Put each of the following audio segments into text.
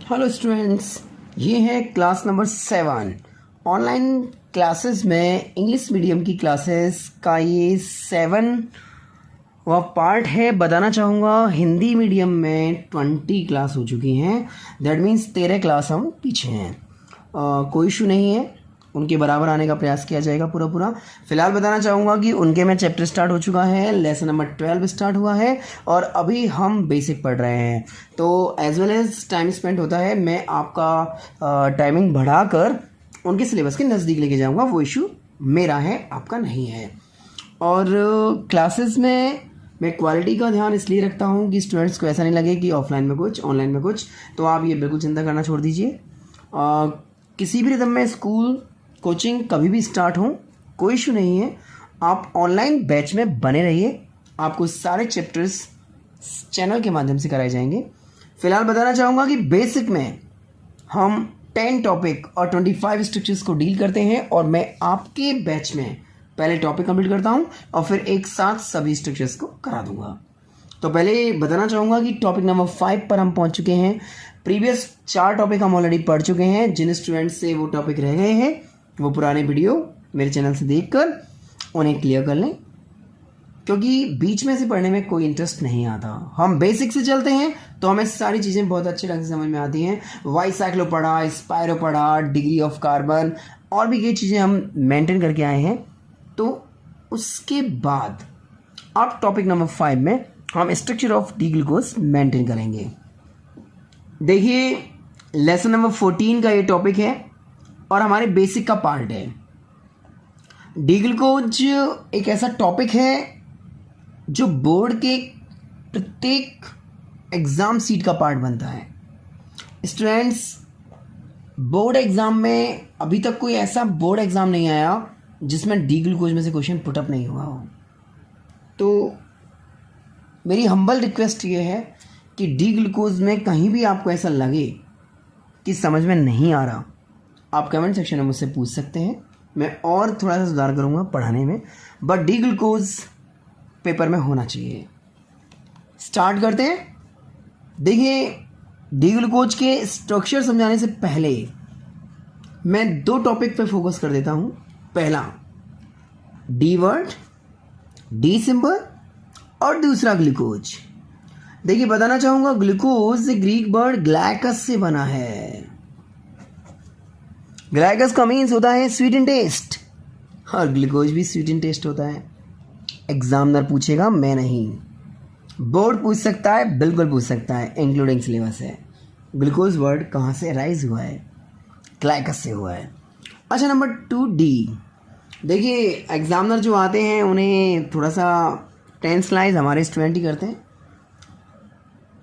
Hello students, ये है class number 7 online classes में इंग्लिश मीडियम की क्लासेस का ये 7 वह पार्ट है। बताना चाहूँगा हिंदी मीडियम में 20 क्लास हो चुकी हैं। दैट मीन्स 13 क्लास हम पीछे हैं। कोई इशू नहीं है, उनके बराबर आने का प्रयास किया जाएगा पूरा। फिलहाल बताना चाहूँगा कि उनके में चैप्टर स्टार्ट हो चुका है, लेसन नंबर 12 स्टार्ट हुआ है और अभी हम बेसिक पढ़ रहे हैं। तो as well as time spend होता है, मैं आपका टाइमिंग बढ़ाकर उनके सिलेबस के नज़दीक लेके जाऊँगा। वो इशू मेरा है, आपका नहीं है। और क्लासेस में मैं क्वालिटी का ध्यान इसलिए रखता हूँ कि स्टूडेंट्स को ऐसा नहीं लगे कि ऑफलाइन में कुछ ऑनलाइन में कुछ। तो आप ये बिल्कुल चिंता करना छोड़ दीजिए। किसी भी रिदम में स्कूल कोचिंग कभी भी स्टार्ट हो, कोई इशू नहीं है। आप ऑनलाइन बैच में बने रहिए, आपको सारे चैप्टर्स चैनल के माध्यम से कराए जाएंगे। फिलहाल बताना चाहूँगा कि बेसिक में हम 10 टॉपिक और 25 स्ट्रक्चर्स को डील करते हैं और मैं आपके बैच में पहले टॉपिक कंप्लीट करता हूँ और फिर एक साथ सभी स्ट्रक्चर्स को करा दूंगा। तो पहले बताना चाहूँगा कि टॉपिक नंबर 5 पर हम पहुँच चुके हैं। प्रीवियस 4 टॉपिक हम ऑलरेडी पढ़ चुके हैं। जिन स्टूडेंट्स से वो टॉपिक रह गए हैं वो पुराने वीडियो मेरे चैनल से देखकर उन्हें क्लियर कर लें, क्योंकि बीच में से पढ़ने में कोई इंटरेस्ट नहीं आता। हम बेसिक से चलते हैं तो हमें सारी चीज़ें बहुत अच्छे ढंग से समझ में आती हैं। वाई साइक्लो पढ़ा, स्पायरो पढ़ा, डिग्री ऑफ कार्बन और भी कई चीज़ें हम मेंटेन करके आए हैं। तो उसके बाद अब टॉपिक नंबर 5 में हम structure of D glucose maintain करेंगे। देखिए, लेसन नंबर 14 का ये टॉपिक है और हमारे बेसिक का पार्ट है। डी ग्लूकोज एक ऐसा टॉपिक है जो बोर्ड के प्रत्येक एग्ज़ाम सीट का पार्ट बनता है। स्टूडेंट्स, बोर्ड एग्ज़ाम में अभी तक कोई ऐसा बोर्ड एग्ज़ाम नहीं आया जिसमें डी ग्लूकोज में से क्वेश्चन पुटअप नहीं हुआ हो। तो मेरी हम्बल रिक्वेस्ट ये है कि डी ग्लूकोज में कहीं भी आपको ऐसा लगे कि समझ में नहीं आ रहा, आप कमेंट सेक्शन में मुझसे पूछ सकते हैं। मैं और थोड़ा सा सुधार करूँगा पढ़ाने में, बट डी ग्लूकोज पेपर में होना चाहिए। स्टार्ट करते हैं। देखिए, डी ग्लूकोज के स्ट्रक्चर समझाने से पहले मैं 2 टॉपिक पे फोकस कर देता हूँ। पहला डी वर्ड, डी सिंबल और दूसरा ग्लूकोज। देखिए, बताना चाहूँगा ग्लूकोज ग्रीक वर्ड ग्लाइकस से बना है। ग्लाइकस का मीन्स होता है स्वीट इन टेस्ट और ग्लूकोज भी स्वीट इन टेस्ट होता है। एग्जामिनर पूछेगा, मैं नहीं। बोर्ड पूछ सकता है, बिल्कुल पूछ सकता है, इंक्लूडिंग सिलेबस है। ग्लूकोज वर्ड कहाँ से राइज हुआ है? ग्लाइकस से हुआ है। अच्छा, नंबर 2 डी। देखिए, एग्जामिनर जो आते हैं उन्हें थोड़ा सा टेंशनाइज हमारे स्टूडेंट ही करते हैं।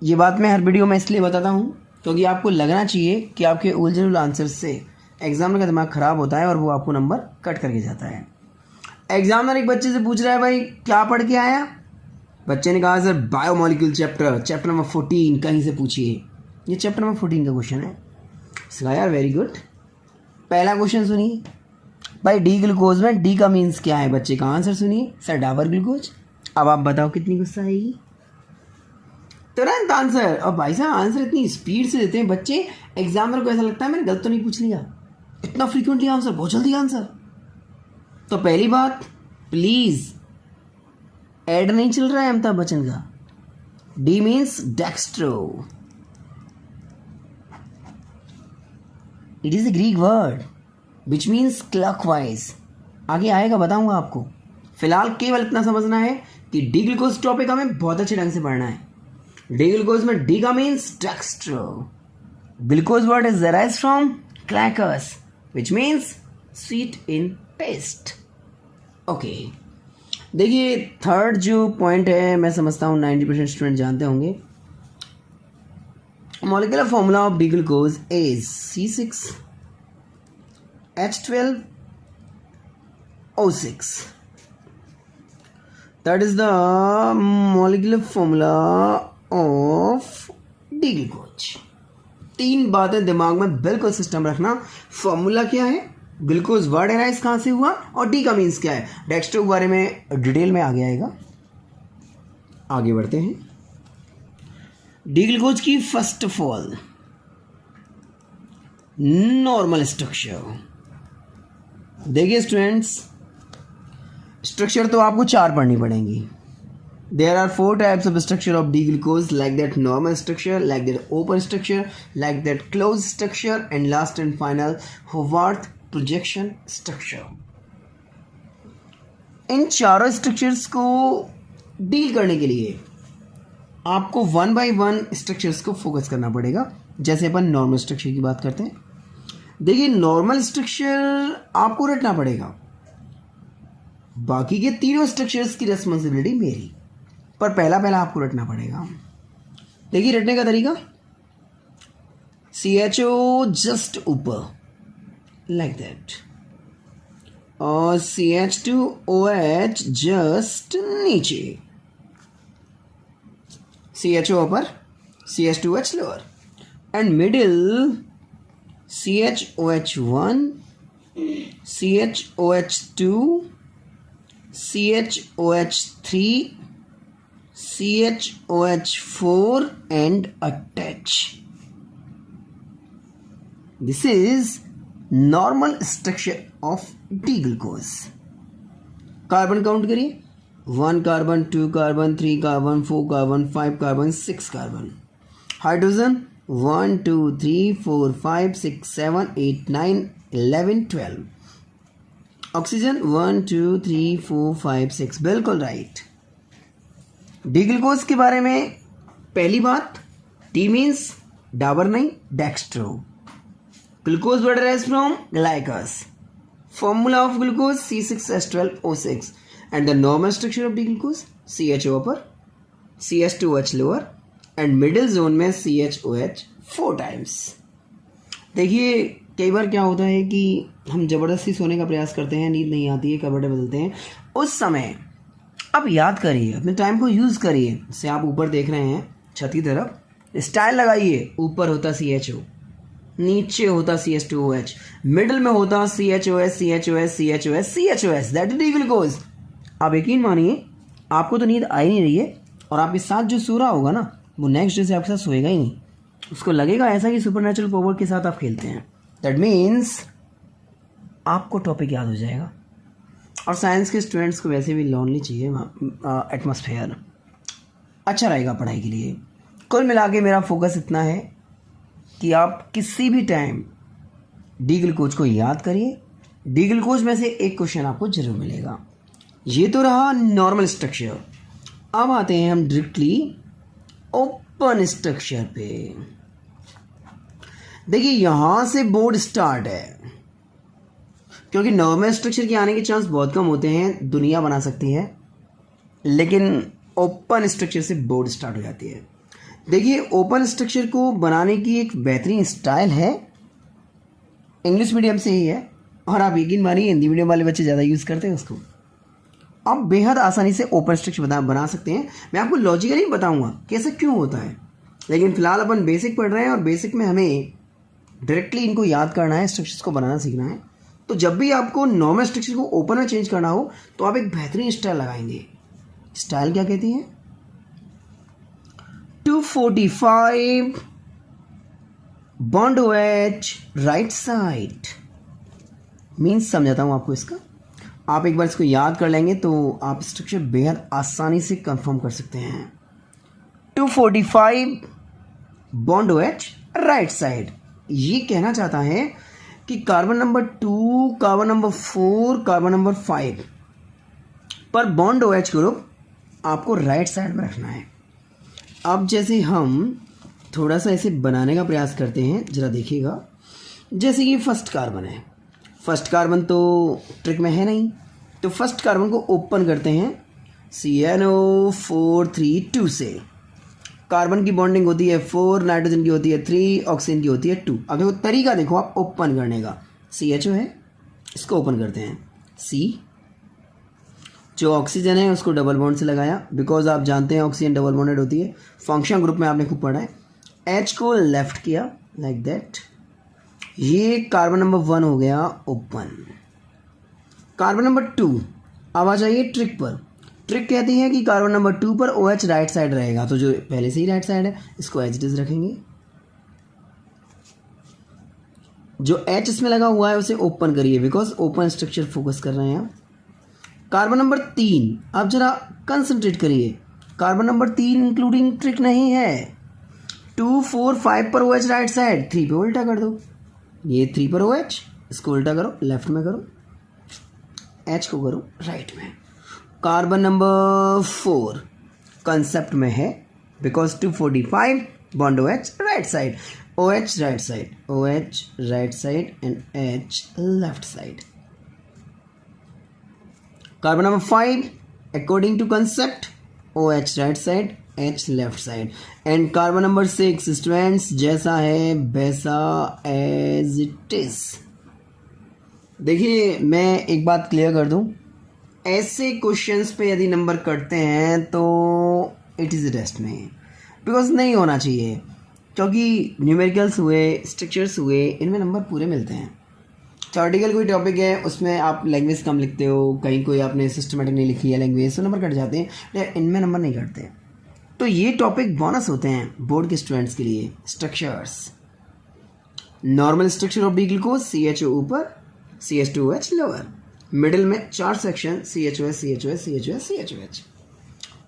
ये बात मैं हर वीडियो में इसलिए बताता हूँ क्योंकि आपको लगना चाहिए कि आपके ओरिजिनल आंसर से एग्जामिनर का दिमाग ख़राब होता है और वो आपको नंबर कट करके जाता है। एग्जामिनर एक बच्चे से पूछ रहा है, भाई क्या पढ़ के आया? बच्चे ने कहा, सर बायोमोलिक्यूल चैप्टर नंबर 14 कहीं से पूछिए। ये चैप्टर नंबर 14 का क्वेश्चन है। इसका यार वेरी गुड। पहला क्वेश्चन सुनिए, भाई डी ग्लूकोज में डी का मीन्स क्या है? बच्चे का आंसर सुनिए, सर डाबर ग्लूकोज। अब आप बताओ कितनी गुस्सा आएगी? तुरंत आंसर। और भाई साहब आंसर इतनी स्पीड से देते हैं बच्चे, एग्जामिनर को ऐसा लगता है मैंने गलत तो नहीं पूछ लिया। इतना फ्रीक्वेंटली आंसर, बहुत जल्दी आंसर। तो पहली बात, प्लीज ऐड नहीं चल रहा है अमिताभ बच्चन का। D means dextro, it is a Greek word which means clockwise. आगे आएगा, बताऊंगा आपको। फिलहाल केवल इतना समझना है कि डी ग्लूकोज टॉपिक हमें बहुत अच्छे ढंग से पढ़ना है। डी ग्लूकोज में डी का means dextro. Glucose word is derived from glykys which means sweet in taste. Okay, देखिए थर्ड जो पॉइंट है, मैं समझता हूँ 90% स्टूडेंट जानते होंगे। Molecular formula of D glucose is C6H12O6। That is the molecular formula of D glucose. 3 बातें दिमाग में बिल्कुल सिस्टम रखना। फॉर्मूला क्या है, ग्लूकोज वर्ड एराइज कहाँ से हुआ और डी का मीन्स क्या है। डेक्स्ट्रो के बारे में डिटेल में आगे आएगा। आगे बढ़ते हैं। डी ग्लूकोज की first of all normal structure. देखिए स्टूडेंट्स, स्ट्रक्चर तो आपको 4 पढ़नी पड़ेंगी। There are 4 types of structure of D-glucose, like that normal structure, like that open structure, like that closed structure, and last and final Howard projection structure. इन चारों structures को deal करने के लिए आपको 1 by 1 स्ट्रक्चर्स को फोकस करना पड़ेगा। जैसे अपन नॉर्मल स्ट्रक्चर की बात करते हैं, देखिए नॉर्मल स्ट्रक्चर आपको रटना पड़ेगा, बाकी के तीनों स्ट्रक्चर्स की रिस्पॉन्सिबिलिटी मेरी, पर पहला आपको रटना पड़ेगा। देखिए रटने का तरीका, CHO जस्ट ऊपर लाइक दैट, और CH2OH जस्ट नीचे, CHO ऊपर, CH2OH lower, and middle CHOH1, CHOH2, CHOH3, CHOH4 and attach. This is normal structure of D-glucose. Carbon count करिए, 1 carbon, 2 carbon, 3 carbon, 4 carbon, 5 carbon, 6 carbon. Hydrogen 1 2 3 4 5 6 7 8 9 11 12। Oxygen 1 2 3 4 5 6। बिल्कुल right. D glucose के बारे में पहली बात, D means Dabur नहीं, dextro. Glucose word rise from glykys. Formula of glucose C6H12O6 and the normal structure of D glucose CHO upper, CH2OH lower and middle zone में CHOH 4 times. देखिए कई बार क्या होता है कि हम ज़बरदस्ती सोने का प्रयास करते हैं, नींद नहीं आती है, कपड़े बदलते हैं, उस समय आप याद करिए, अपने टाइम को यूज़ करिए। जैसे आप ऊपर देख रहे हैं छत की तरफ, स्टाइल लगाइए, ऊपर होता CHO, नीचे होता CH2OH, मिडिल में होता CHOS, that is D glucose. आप यकीन मानिए आपको तो नींद आ ही नहीं रही है, और आपके साथ जो सो रहा होगा ना, वो नेक्स्ट डे से आपके साथ सोएगा ही नहीं, उसको लगेगा ऐसा कि सुपरनेचुरल पावर के साथ आप खेलते हैं। दैट मीन्स आपको टॉपिक याद हो जाएगा। और साइंस के स्टूडेंट्स को वैसे भी लोनली चाहिए एटमॉस्फेयर, अच्छा रहेगा पढ़ाई के लिए। कुल मिला के मेरा फोकस इतना है कि आप किसी भी टाइम डी ग्लूकोज को याद करिए। डी ग्लूकोज में से एक क्वेश्चन आपको जरूर मिलेगा। ये तो रहा नॉर्मल स्ट्रक्चर। अब आते हैं हम डायरेक्टली ओपन स्ट्रक्चर पे। देखिए यहां से बोर्ड स्टार्ट है, क्योंकि नॉर्मल स्ट्रक्चर के आने के चांस बहुत कम होते हैं, दुनिया बना सकती है, लेकिन ओपन स्ट्रक्चर से बोर्ड स्टार्ट हो जाती है। देखिए ओपन स्ट्रक्चर को बनाने की एक बेहतरीन स्टाइल है, इंग्लिश मीडियम से ही है, और आप यकीन मानिए हिंदी मीडियम वाले बच्चे ज़्यादा यूज़ करते हैं उसको। आप बेहद आसानी से ओपन स्ट्रक्चर बना सकते हैं। मैं आपको लॉजिकली बताऊंगा कैसे क्यों होता है, लेकिन फिलहाल अपन बेसिक पढ़ रहे हैं, और बेसिक में हमें डायरेक्टली इनको याद करना है, स्ट्रक्चर्स को बनाना सीखना है। तो जब भी आपको नॉर्मल स्ट्रक्चर को ओपन में चेंज करना हो तो आप एक बेहतरीन स्टाइल लगाएंगे। स्टाइल क्या कहती है? 245 bond OH right side means, समझाता हूं आपको इसका। आप एक बार इसको याद कर लेंगे तो आप स्ट्रक्चर बेहद आसानी से कंफर्म कर सकते हैं। 245 बॉन्ड OH राइट साइड, ये कहना चाहता है कि carbon number 2, carbon number 4, carbon number 5 पर बॉन्ड OH ग्रुप आपको राइट साइड में रखना है। अब जैसे हम थोड़ा सा ऐसे बनाने का प्रयास करते हैं, जरा देखिएगा। जैसे कि फर्स्ट कार्बन है, फर्स्ट कार्बन तो ट्रिक में है नहीं, तो फर्स्ट कार्बन को ओपन करते हैं CNO432 से। कार्बन की बॉन्डिंग होती है 4, नाइट्रोजन की होती है 3, ऑक्सीजन की होती है 2। अब देखो तरीका देखो आप ओपन करने का। CHO है, इसको ओपन करते हैं। C, जो ऑक्सीजन है उसको डबल बॉन्ड से लगाया, बिकॉज आप जानते हैं ऑक्सीजन डबल बॉन्डेड होती है, फंक्शन ग्रुप में आपने खूब पढ़ा है। H को लेफ्ट किया लाइक दैट, ये कार्बन नंबर 1 हो गया ओपन। कार्बन नंबर 2, अब आ जाइए ट्रिक पर। ट्रिक कहती है कि कार्बन नंबर 2 पर OH राइट साइड रहेगा, तो जो पहले से ही राइट साइड है इसको एज इट इज रखेंगे। जो H इसमें लगा हुआ है उसे ओपन करिए, बिकॉज ओपन स्ट्रक्चर फोकस कर रहे हैं आप। कार्बन नंबर 3, आप जरा कंसंट्रेट करिए। कार्बन नंबर 3 इंक्लूडिंग ट्रिक नहीं है। 2, 4, 5 पर OH राइट साइड, 3 पे उल्टा कर दो। ये 3 पर OH, इसको उल्टा करो, लेफ्ट में करो, H को करो राइट में। कार्बन नंबर 4 कंसेप्ट में है, because 245 bond OH right side, OH right side, OH right side and H left side. Carbon number 5 according to concept OH right side, H left side. And carbon number 6 students जैसा है वैसा as it is. देखिए मैं एक बात clear कर दूं, ऐसे क्वेश्चंस पे यदि नंबर कटते हैं तो इट इज़ रेस्ट में, बिकॉज नहीं होना चाहिए, क्योंकि न्यूमेरिकल्स हुए, स्ट्रक्चर्स हुए, इनमें नंबर पूरे मिलते हैं। थ्योरेटिकल कोई टॉपिक है उसमें आप लैंग्वेज कम लिखते हो, कहीं कोई आपने सिस्टमेटिक नहीं लिखी है लैंग्वेज, तो नंबर कट जाते हैं, लेकिन इनमें नंबर नहीं कटते। तो ये टॉपिक बोनस होते हैं बोर्ड के स्टूडेंट्स के लिए। Structures, normal structure of D glucose, CHO ऊपर, CH2OH लोअर, मिडिल में 4 section CHOH, CHOH, CHOH, CHOH।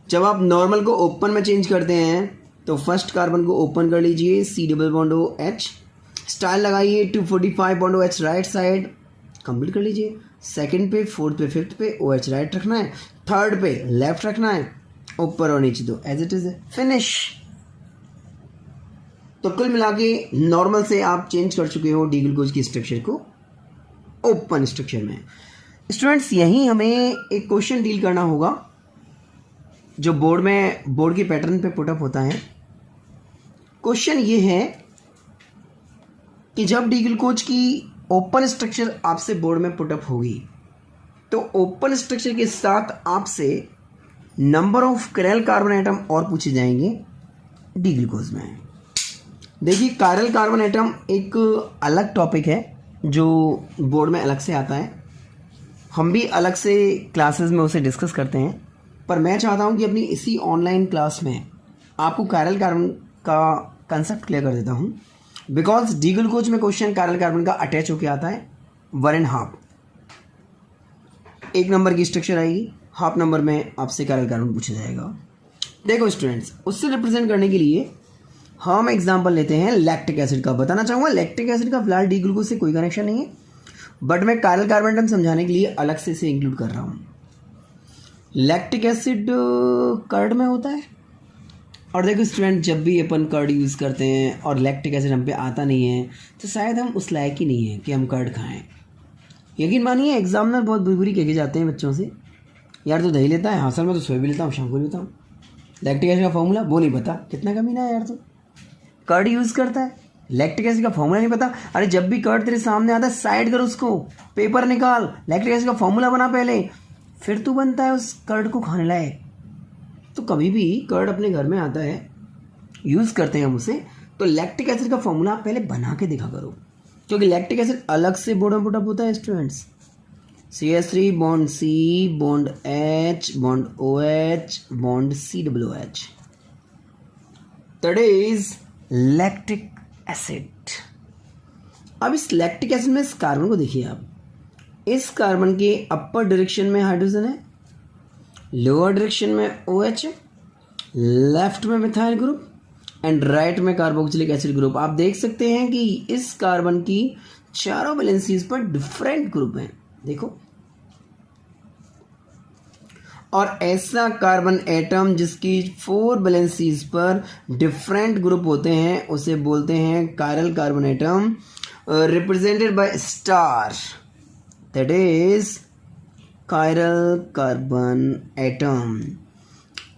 जब आप नॉर्मल को ओपन में चेंज करते हैं तो फर्स्ट कार्बन को ओपन कर लीजिए, C double bond OH, style लगाइए, 245 bond OH right side, complete कर लीजिए। सेकंड पे, फोर्थ पे, फिफ्थ पे OH राइट रखना है, थर्ड पे लेफ्ट रखना है, ऊपर और नीचे दो एज इट इज, फिनिश। तो कुल मिला के नॉर्मल से आप चेंज कर चुके हो डी ग्लूकोज की स्ट्रक्चर को ओपन स्ट्रक्चर में। स्टूडेंट्स यहीं हमें एक क्वेश्चन डील करना होगा जो बोर्ड के पैटर्न पे पुटअप होता है। क्वेश्चन ये है कि जब डी ग्लूकोज की ओपन स्ट्रक्चर आपसे बोर्ड में पुटअप होगी तो ओपन स्ट्रक्चर के साथ आपसे number of chiral carbon atom और पूछे जाएंगे डी ग्लूकोज में। देखिए कैरल कार्बन एटम एक अलग टॉपिक है जो बोर्ड में अलग से आता है, हम भी अलग से क्लासेस में उसे डिस्कस करते हैं, पर मैं चाहता हूं कि अपनी इसी ऑनलाइन क्लास में आपको कैरल कार्बन का कंसेप्ट क्लियर कर देता हूं, बिकॉज डी ग्लूकोज में क्वेश्चन कैरल कार्बन का अटैच होकर आता है 1.5। 1 नंबर की स्ट्रक्चर आएगी, हाफ नंबर में आपसे कैरल कार्बन पूछा जाएगा। देखो स्टूडेंट्स, उससे रिप्रेजेंट करने के लिए हम एग्जांपल लेते हैं लैक्टिक एसिड का। बताना चाहूँगा लैक्टिक एसिड का फिलहाल डी ग्लूकोज से कोई कनेक्शन नहीं है, बट मैं कैरल कार्बन एटम समझाने के लिए अलग से इसे इंक्लूड कर रहा हूँ। लैक्टिक एसिड कर्ड में होता है, और देखो स्टूडेंट जब भी अपन कर्ड यूज़ करते हैं और लैक्टिक एसिड हम पे आता नहीं है तो शायद हम उस लायक ही नहीं है कि हम कर्ड खाएं। यकीन मानिए एग्जामिनर बहुत बुरी बुरी कह के जाते हैं बच्चों से, यार तो दही लेता है, हाँ सर मैं तो सुबह भी लेता हूँ शाम को भी लेता हूँ, लैक्टिक एसिड का फॉर्मूला वो नहीं पता, कितना कमीना है यार, तो कर्ड यूज़ करता है लैक्टिक एसिड का फॉर्मूला नहीं पता। अरे जब भी कर्ड तेरे सामने आता है साइड कर उसको, पेपर निकाल, लैक्टिक एसिड का फॉर्मूला बना पहले, फिर तू बनता है उस कर्ड को खाने लायक। तो कभी भी कर्ड अपने घर में आता है, यूज़ करते हैं हम उसे, तो लैक्टिक एसिड का फॉर्मूला पहले बना के देखा करो, क्योंकि लैक्टिक एसिड अलग से बोर्ड में पुटअप होता है students. CH3 bond C bond H bond OH bond COOH, that is lactic acid. अब इस लैक्टिक एसिड में इस कार्बन को देखिए आप, इस कार्बन के अपर डायरेक्शन में हाइड्रोजन है, लोअर डायरेक्शन में OH है, लेफ्ट में मिथाइल ग्रुप एंड राइट में कार्बोक्सिलिक एसिड ग्रुप। आप देख सकते हैं कि इस कार्बन की चारों वैलेंसीज पर डिफरेंट ग्रुप हैं, देखो। और ऐसा कार्बन एटम जिसकी 4 वैलेंसीज पर डिफरेंट ग्रुप होते हैं उसे बोलते हैं chiral carbon atom, represented by star, that is chiral carbon atom.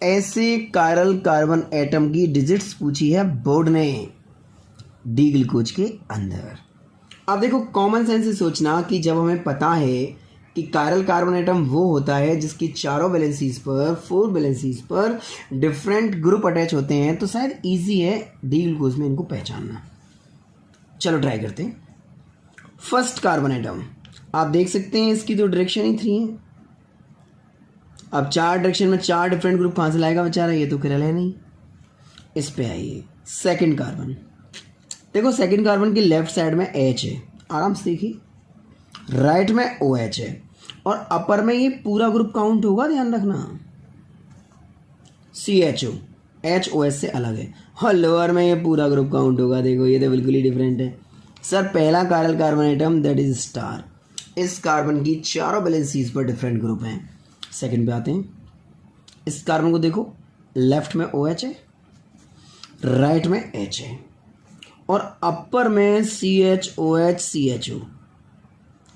ऐसे कायरल कार्बन एटम की डिजिट्स पूछी है बोर्ड ने डी ग्लूकोज के अंदर। अब देखो कॉमन सेंस से सोचना कि जब हमें पता है कि कायरल कार्बन एटम वो होता है जिसकी चारों वैलेंसीज पर 4 वैलेंसीज पर डिफरेंट ग्रुप अटैच होते हैं, तो शायद इजी है डी ग्लूकोज में इनको पहचानना। चलो ट्राई करते हैं। फर्स्ट कार्बन एटम आप देख सकते हैं इसकी तो डायरेक्शन ही 3 है। अब 4 डायरेक्शन में 4 डिफरेंट ग्रुप कहाँ से लाएगा बेचारा, ये तो कैरल है नहीं। इस पे आइए, सेकंड कार्बन देखो, सेकंड कार्बन के लेफ्ट साइड में H है, आराम से देखिए, राइट में OH है और अपर में ये पूरा ग्रुप काउंट होगा, ध्यान रखना। CHO HOS से अलग है और लोअर में ये पूरा ग्रुप काउंट होगा। देखो ये तो बिल्कुल ही डिफरेंट है। सर पहला chiral carbon item that is star, इस कार्बन की चारों वैलेंसीज पर डिफरेंट ग्रुप हैं। सेकंड पे आते हैं, इस कार्बन को देखो, लेफ्ट में OH है, राइट में H है और अपर में CHOH CHO,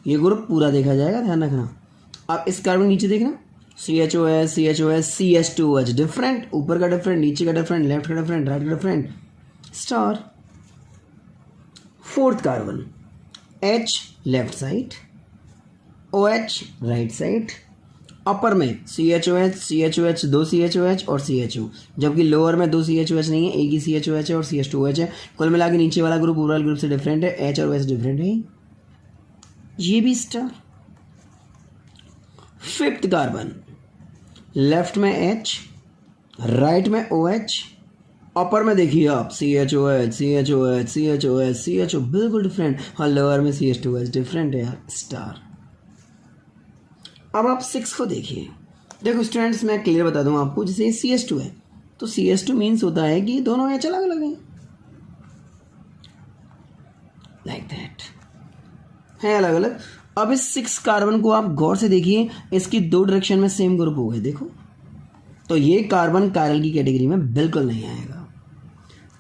ये ग्रुप पूरा देखा जाएगा, ध्यान रखना। अब इस कार्बन नीचे देखना, CHOS CHOS CH2OH, डिफरेंट, ऊपर का डिफरेंट, नीचे का डिफरेंट, लेफ्ट का डिफरेंट, राइट का different, star. Fourth carbon H left side, OH right side, upper में CHOH CHOH, दो CHOH और CHO, जबकि लोअर में दो CHOH नहीं है, एक ही CHOH है और CH2OH है। कुल मिला के नीचे वाला ग्रुप ओवरऑल ग्रुप से डिफरेंट है, H और OH डिफरेंट है, ये भी स्टार। फिफ्थ कार्बन, लेफ्ट में H, राइट में OH, अपर में देखिए आप CHOH CHOH CHOH CHO, बिल्कुल डिफरेंट, और लोअर में CH2OH डिफरेंट है यार, स्टार। अब आप 6 को देखिए। देखो स्टूडेंट्स, मैं क्लियर बता दूं आपको, जैसे CH2 है तो CH2 मीन्स होता है कि दोनों H अलग अलग हैं, लाइक दैट, है अलग अलग। अब इस 6 कार्बन को आप गौर से देखिए, इसकी दो डायरेक्शन में सेम ग्रुप हो गए, देखो, तो ये कार्बन कायरल की कैटेगरी में बिल्कुल नहीं आएगा।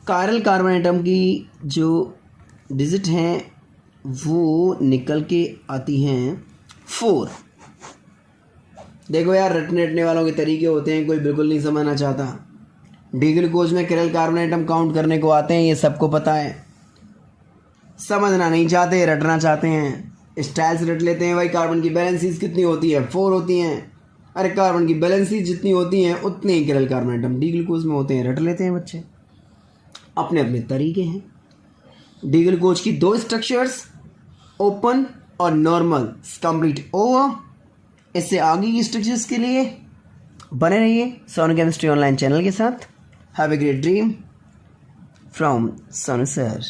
कायरल कार्बन आइटम की जो डिजिट हैं वो निकल के आती हैं 4। देखो यार, रटने वालों के तरीके होते हैं, कोई बिल्कुल नहीं समझना चाहता। डी ग्लूकोज में कायरल कार्बन आइटम काउंट करने को आते हैं, ये सबको पता है, समझना नहीं चाहते, रटना चाहते हैं, स्टाइल से रट लेते हैं। भाई कार्बन की बैलेंसीज कितनी होती है, 4 होती हैं। अरे कार्बन की बैलेंसीज जितनी होती हैं उतने ही chiral carbon item D glucose में होते हैं, रट लेते हैं बच्चे, अपने अपने तरीके हैं। डी ग्लूकोज की दो स्ट्रक्चर्स, ओपन और नॉर्मल, कंप्लीट ओवर। इससे आगे की स्ट्रक्चर्स के लिए बने रहिए सोनू केमिस्ट्री ऑनलाइन चैनल के साथ। Have a great dream from Sonu sir.